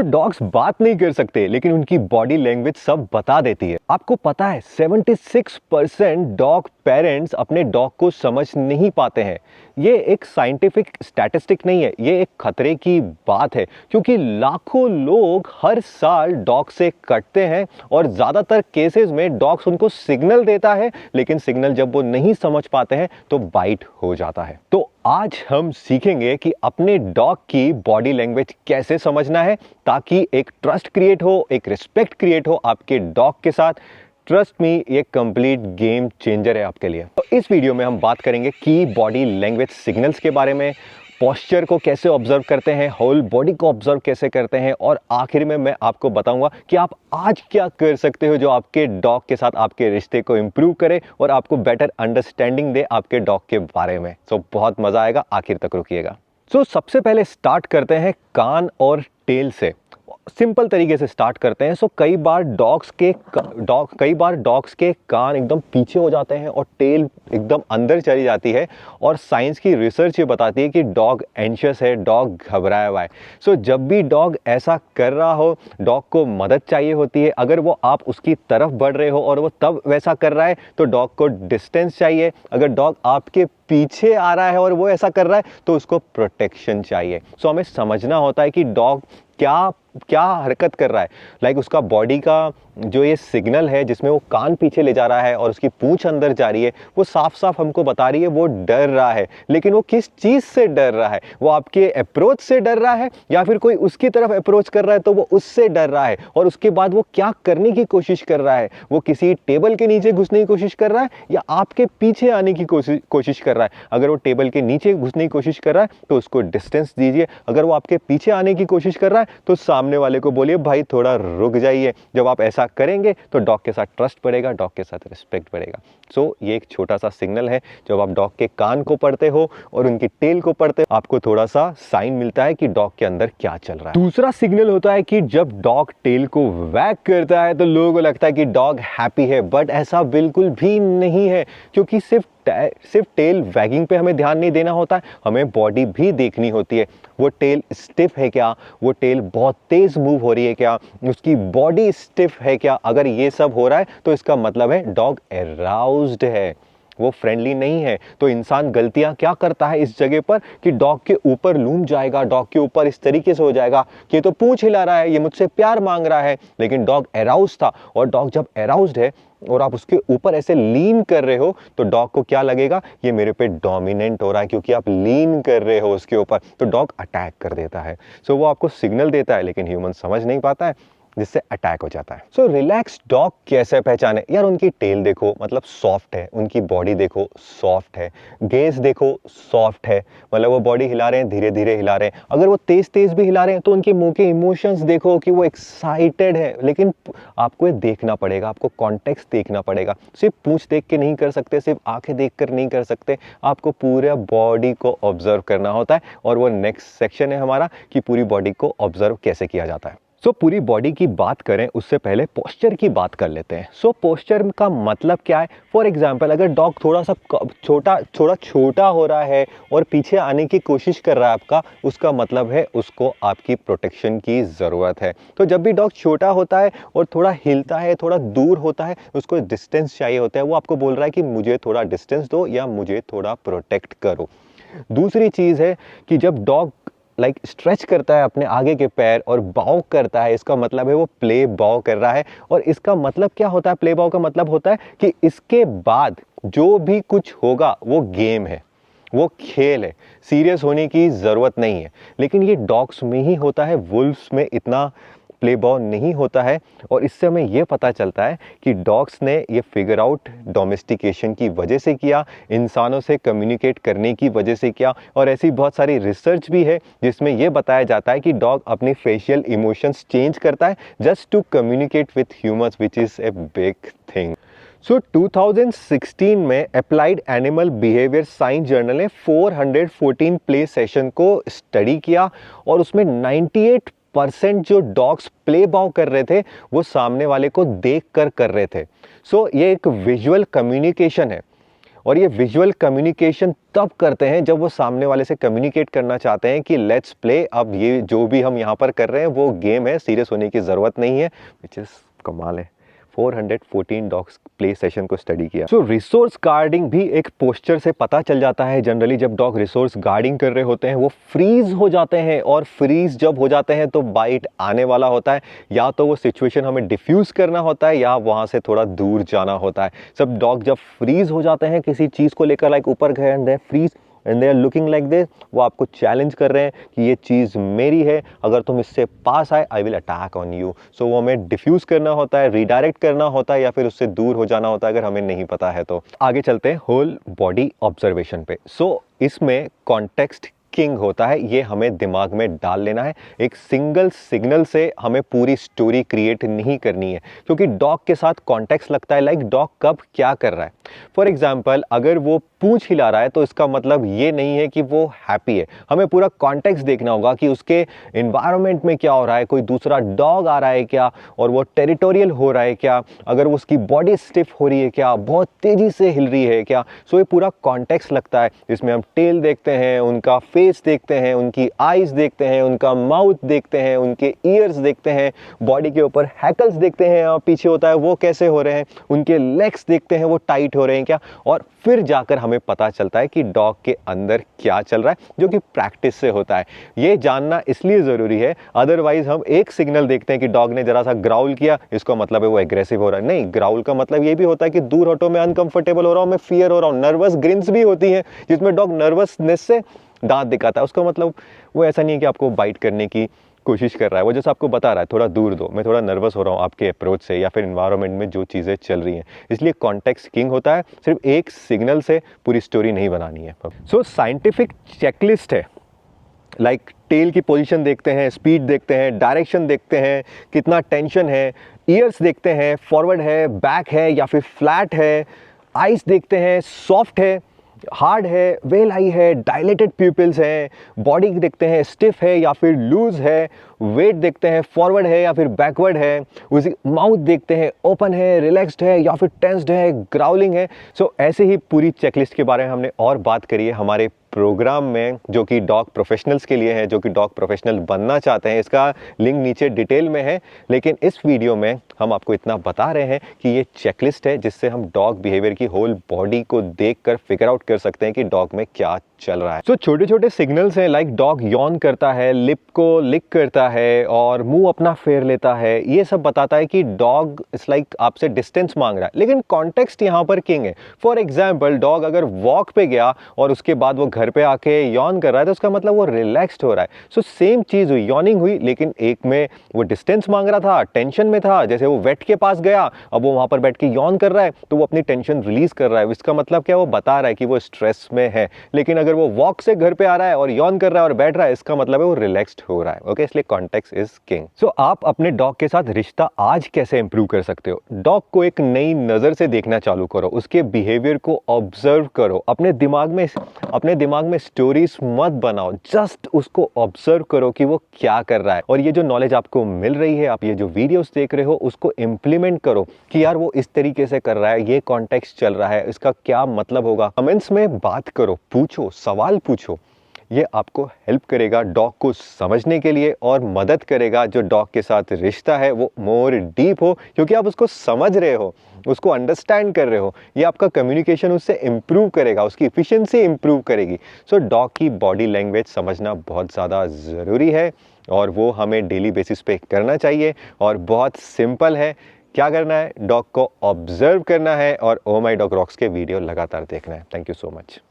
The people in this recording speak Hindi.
डॉग्स बात नहीं कर सकते लेकिन उनकी बॉडी लैंग्वेज सब बता देती है। आपको पता है 76% डॉग पेरेंट्स अपने डॉग को समझ नहीं पाते हैं। ये एक साइंटिफिक स्टैटिस्टिक नहीं है, ये एक खतरे की बात है क्योंकि लाखों लोग हर साल डॉग से कटते हैं और ज़्यादातर केसेस में डॉग्स उनको सिग्नल देता है, लेकिन सिग्नल जब वो नहीं समझ पाते हैं तो बाइट हो जाता है। तो आज हम सीखेंगे कि अपने डॉग की बॉडी लैंग्वेज कैसे समझना है ताकि एक ट्रस्ट क्रिएट हो, एक रिस्पेक्ट क्रिएट हो आपके डॉग के साथ। ट्रस्ट मी, ये कंप्लीट गेम चेंजर है आपके लिए। तो इस वीडियो में हम बात करेंगे कि बॉडी लैंग्वेज सिग्नल्स के बारे में, पोस्चर को कैसे ऑब्जर्व करते हैं, होल बॉडी को ऑब्जर्व कैसे करते हैं, और आखिर में मैं आपको बताऊंगा कि आप आज क्या कर सकते हो जो आपके डॉग के साथ आपके रिश्ते को इंप्रूव करे और आपको बेटर अंडरस्टैंडिंग दे आपके डॉग के बारे में। बहुत मजा आएगा, आखिर तक रुकिएगा। सबसे पहले स्टार्ट करते हैं कान और टेल से। सिंपल तरीके से स्टार्ट करते हैं। कई बार डॉग्स के कान एकदम पीछे हो जाते हैं और टेल एकदम अंदर चली जाती है, और साइंस की रिसर्च ये बताती है कि डॉग एंशियस है, डॉग घबराया हुआ है। जब भी डॉग ऐसा कर रहा हो, डॉग को मदद चाहिए होती है। अगर वो आप उसकी तरफ बढ़ रहे हो और वो तब वैसा कर रहा है तो डॉग को डिस्टेंस चाहिए। अगर डॉग आपके पीछे आ रहा है और वो ऐसा कर रहा है तो उसको प्रोटेक्शन चाहिए। हमें समझना होता है कि डॉग क्या हरकत कर रहा है। लाइक उसका बॉडी का जो ये सिग्नल है जिसमें वो कान पीछे ले जा रहा है और उसकी पूंछ अंदर जा रही है, वो साफ साफ हमको बता रही है वो डर रहा है। लेकिन वो किस चीज़ से डर रहा है? वो आपके अप्रोच से डर रहा है या फिर कोई उसकी तरफ अप्रोच कर रहा है तो वो उससे डर रहा है? और उसके बाद वो क्या करने की कोशिश कर रहा है? वो किसी टेबल के नीचे घुसने की कोशिश कर रहा है या आपके पीछे आने की कोशिश कर रहा है? अगर वो टेबल के नीचे घुसने की कोशिश कर रहा है तो उसको डिस्टेंस दीजिए। अगर वो आपके पीछे आने की कोशिश कर रहा है तो सामने वाले को बोलिए भाई थोड़ा रुक जाइए। जब आप ऐसा करेंगे तो डॉग के साथ ट्रस्ट बढ़ेगा, डॉग के साथ रिस्पेक्ट बढ़ेगा। ये एक छोटा सा सिग्नल है। जब आप डॉग के कान को पढ़ते हो और उनकी टेल को पढ़ते हो, आपको थोड़ा सा साइन मिलता है कि डॉग के अंदर क्या चल रहा है। दूसरा सिग्नल होता है कि जब डॉग टेल को वैग करता है तो लोगों को लगता है कि डॉग हैप्पी है, बट ऐसा बिल्कुल भी नहीं है, क्योंकि सिर्फ टेल वैगिंग पे हमें ध्यान नहीं देना होता है, हमें बॉडी भी देखनी होती है। वो टेल स्टिफ है क्या? वो टेल बहुत तेज मूव हो रही है क्या? उसकी बॉडी स्टिफ है क्या? अगर ये सब हो रहा है तो इसका मतलब है डॉग अराउज्ड है, वो फ्रेंडली नहीं है। तो इंसान गलतियां क्या करता है इस जगह पर कि डॉग के ऊपर लूम जाएगा, डॉग के ऊपर इस तरीके से हो जाएगा कि ये तो पूंछ हिला रहा है, ये मुझसे प्यार मांग रहा है, लेकिन डॉग अराउज्ड था। और डॉग जब अराउज्ड है और आप उसके ऊपर ऐसे लीन कर रहे हो तो डॉग को क्या लगेगा? ये मेरे पे डोमिनेंट हो रहा है, क्योंकि आप लीन कर रहे हो उसके ऊपर, तो डॉग अटैक कर देता है। वो आपको सिग्नल देता है लेकिन ह्यूमन समझ नहीं पाता है, जिससे अटैक हो जाता है। रिलैक्स डॉग कैसे पहचाने? यार उनकी टेल देखो, मतलब सॉफ्ट है, उनकी बॉडी देखो सॉफ्ट है, गेज देखो सॉफ्ट है, मतलब वो बॉडी हिला रहे हैं, धीरे धीरे हिला रहे हैं। अगर वो तेज तेज भी हिला रहे हैं तो उनके मुंह के इमोशंस देखो कि वो एक्साइटेड है। लेकिन आपको ये देखना पड़ेगा, आपको कॉन्टेक्स्ट देखना पड़ेगा। सिर्फ पूंछ देख के नहीं कर सकते, सिर्फ आंखें देख कर नहीं कर सकते, आपको पूरा बॉडी को ऑब्जर्व करना होता है। और वो नेक्स्ट सेक्शन है हमारा कि पूरी बॉडी को ऑब्जर्व कैसे किया जाता है। पूरी बॉडी की बात करें उससे पहले पोस्चर की बात कर लेते हैं। पोस्चर का मतलब क्या है? फॉर एग्जाम्पल, अगर डॉग थोड़ा सा छोटा हो रहा है और पीछे आने की कोशिश कर रहा है आपका, उसका मतलब है उसको आपकी प्रोटेक्शन की ज़रूरत है। तो जब भी डॉग छोटा होता है और थोड़ा हिलता है, थोड़ा दूर होता है, उसको डिस्टेंस चाहिए होता है। वो आपको बोल रहा है कि मुझे थोड़ा डिस्टेंस दो या मुझे थोड़ा प्रोटेक्ट करो। दूसरी चीज़ है कि जब डॉग स्ट्रेच करता है अपने आगे के पैर और बाव करता है, इसका मतलब है वो प्ले बाव कर रहा है। और इसका मतलब क्या होता है? प्ले बाव का मतलब होता है कि इसके बाद जो भी कुछ होगा वो गेम है, वो खेल है, सीरियस होने की ज़रूरत नहीं है। लेकिन ये डॉग्स में ही होता है, वुल्फ्स में इतना प्ले बॉल नहीं होता है। और इससे हमें ये पता चलता है कि डॉग्स ने ये फिगर आउट डोमेस्टिकेशन की वजह से किया, इंसानों से कम्युनिकेट करने की वजह से किया। और ऐसी बहुत सारी रिसर्च भी है जिसमें ये बताया जाता है कि डॉग अपने फेशियल इमोशंस चेंज करता है just to communicate with humans, which is a big thing. 2016 में Applied Animal Behaviour Science journal ने 414 प्ले सेशन को स्टडी किया और उसमें 98% जो डॉग्स प्ले बाव कर रहे थे वो सामने वाले को देख कर रहे थे। ये एक विजुअल कम्युनिकेशन है। और ये विजुअल कम्युनिकेशन तब करते हैं जब वो सामने वाले से कम्युनिकेट करना चाहते हैं कि लेट्स प्ले, अब ये जो भी हम यहाँ पर कर रहे हैं वो गेम है, सीरियस होने की ज़रूरत नहीं है, विच इज़ कमाल है। 414 डॉग्स प्ले सेशन को स्टडी किया। सो रिसोर्स गार्डिंग भी एक पोस्चर से पता चल जाता है। जनरली जब डॉग रिसोर्स गार्डिंग कर रहे होते हैं वो फ्रीज हो जाते हैं, और फ्रीज जब हो जाते हैं तो बाइट आने वाला होता है। या तो वो सिचुएशन हमें डिफ्यूज करना होता है या वहां से थोड़ा दूर जाना होता है। सब डॉग जब फ्रीज हो जाते हैं किसी चीज़ को लेकर, लाइक ऊपर गए and they freeze and they are looking like this, वो आपको चैलेंज कर रहे हैं कि ये चीज़ मेरी है, अगर तुम इससे पास आए I will attack on you. So वो हमें डिफ्यूज करना होता है, रीडायरेक्ट करना होता है, या फिर उससे दूर हो जाना होता है अगर हमें नहीं पता है तो। आगे चलते हैं होल बॉडी ऑब्जर्वेशन पे। सो इसमें कॉन्टेक्स्ट किंग होता है, ये हमें दिमाग में डाल लेना है। एक सिंगल सिग्नल से हमें पूरी स्टोरी क्रिएट नहीं करनी है, क्योंकि डॉग के साथ कॉन्टेक्स्ट लगता है, लाइक डॉग कब क्या कर रहा है। फॉर एग्जाम्पल अगर वो पूंछ हिला रहा है तो इसका मतलब ये नहीं है कि वो हैप्पी है। हमें पूरा कॉन्टेक्स्ट देखना होगा कि उसके एनवायरनमेंट में क्या हो रहा है, कोई दूसरा डॉग आ रहा है क्या, और वो टेरिटोरियल हो रहा है क्या, अगर उसकी बॉडी स्टिफ हो रही है क्या, बहुत तेजी से हिल रही है क्या। सो ये पूरा कॉन्टेक्स्ट लगता है, जिसमें हम टेल देखते हैं, उनका फेस देखते हैं, उनकी आईज देखते हैं, उनका माउथ देखते हैं, उनके ईयर्स देखते हैं, बॉडी के ऊपर हैकल्स देखते हैं, पीछे होता है वो कैसे हो रहे हैं, उनके लेग्स देखते हैं वो टाइट हो रहे हैं क्या, और फिर जाकर हमें पता चलता है कि डॉग के अंदर क्या चल रहा है, जो कि प्रैक्टिस से होता है। ये जानना इसलिए ज़रूरी है, अदरवाइज हम एक सिग्नल देखते हैं कि डॉग ने जरा सा ग्राउल किया, इसका मतलब है वो एग्रेसिव हो रहा है। नहीं, ग्राउल का मतलब ये भी होता है कि दूर हटो, मैं अनकंफर्टेबल हो रहा हूँ, मैं फियर हो रहा हूँ। नर्वस ग्रिन्स भी होती हैं जिसमें डॉग नर्वसनेस से दांत दिखाता है, उसका मतलब वो ऐसा नहीं है कि आपको बाइट करने की कोशिश कर रहा है, वो जैसे आपको बता रहा है थोड़ा दूर दो, मैं थोड़ा नर्वस हो रहा हूँ आपके अप्रोच से या फिर इन्वायरमेंट में जो चीज़ें चल रही हैं। इसलिए कॉन्टेक्स्ट किंग होता है, सिर्फ एक सिग्नल से पूरी स्टोरी नहीं बनानी है। सो साइंटिफिक चेकलिस्ट है, लाइक टेल की पोजीशन देखते हैं, स्पीड देखते हैं, डायरेक्शन देखते हैं, कितना टेंशन है, ईयर्स देखते हैं, फॉरवर्ड है, बैक है या फिर फ्लैट है, आइज देखते हैं, सॉफ्ट है, हार्ड है, वेल आई है, डायलेटेड प्यूपिल्स हैं, बॉडी देखते हैं स्टिफ है या फिर लूज है, वेट देखते हैं फॉरवर्ड है या फिर बैकवर्ड है, उसी माउथ देखते हैं ओपन है, रिलैक्स्ड है या फिर टेंस्ड है, ग्राउलिंग है। सो ऐसे ही पूरी चेकलिस्ट के बारे में हमने और बात करी है हमारे प्रोग्राम में, जो कि डॉग प्रोफेशनल्स के लिए है, जो कि डॉग प्रोफेशनल बनना चाहते हैं। इसका लिंक नीचे डिटेल में है, लेकिन इस वीडियो में हम आपको इतना बता रहे हैं कि ये चेकलिस्ट है जिससे हम डॉग बिहेवियर की होल बॉडी को देखकर फिगर आउट कर सकते हैं कि डॉग में क्या चल रहा है। सो छोटे छोटे सिग्नल्स हैं, लाइक डॉग यॉन करता है, लिप को लिक करता है और मुंह अपना फेर लेता है, ये सब बताता है कि डॉग इट्स लाइक आपसे डिस्टेंस मांग रहा है। लेकिन कॉन्टेक्स्ट यहाँ पर किंग है। फॉर एग्जाम्पल डॉग अगर वॉक पे गया और उसके बाद वो घर पे आके यॉन कर रहा है तो उसका मतलब वो रिलैक्स्ड हो रहा है। सो सेम चीज हुई, यॉनिंग हुई, लेकिन एक में वो डिस्टेंस मांग रहा था, टेंशन में था, जैसे वो वेट के पास गया, अब वो वहां पर बैठ के यॉन कर रहा है तो वो अपनी टेंशन रिलीज कर रहा है। इसका मतलब क्या, वो बता रहा है कि वो स्ट्रेस में है। लेकिन अगर वो वॉक से घर पे आ रहा है और यॉन कर रहा है और बैठ रहा है, इसका मतलब है वो रिलैक्स्ड हो रहा है। ओके, इसलिए कॉन्टेक्स्ट इज किंग। सो आप अपने डॉग के साथ रिश्ता आज कैसे इंप्रूव कर सकते हो? डॉग को एक नई नजर से देखना चालू करो, उसके बिहेवियर को ऑब्जर्व करो, अपने दिमाग में स्टोरीज मत बनाओ, जस्ट उसको ऑब्जर्व करो कि वो क्या कर रहा है। और ये जो नॉलेज आपको मिल रही है, आप ये जो वीडियोस देख रहे हो, उसको इम्प्लीमेंट करो कि यार वो इस तरीके से कर रहा है, ये कॉन्टेक्स्ट चल रहा है, इसका क्या मतलब होगा। कमेंट्स में बात करो, पूछो, सवाल पूछो। ये आपको हेल्प करेगा डॉग को समझने के लिए और मदद करेगा जो डॉग के साथ रिश्ता है वो मोर डीप हो, क्योंकि आप उसको समझ रहे हो, उसको अंडरस्टैंड कर रहे हो। ये आपका कम्युनिकेशन उससे इम्प्रूव करेगा, उसकी इफिशिएंसी इम्प्रूव करेगी। सो डॉग की बॉडी लैंग्वेज समझना बहुत ज़्यादा ज़रूरी है और वो हमें डेली बेसिस पे करना चाहिए। और बहुत सिंपल है, क्या करना है, डॉग को ऑब्जर्व करना है और ओ माई डॉग रॉक्स के वीडियो लगातार देखना है। Thank you so much.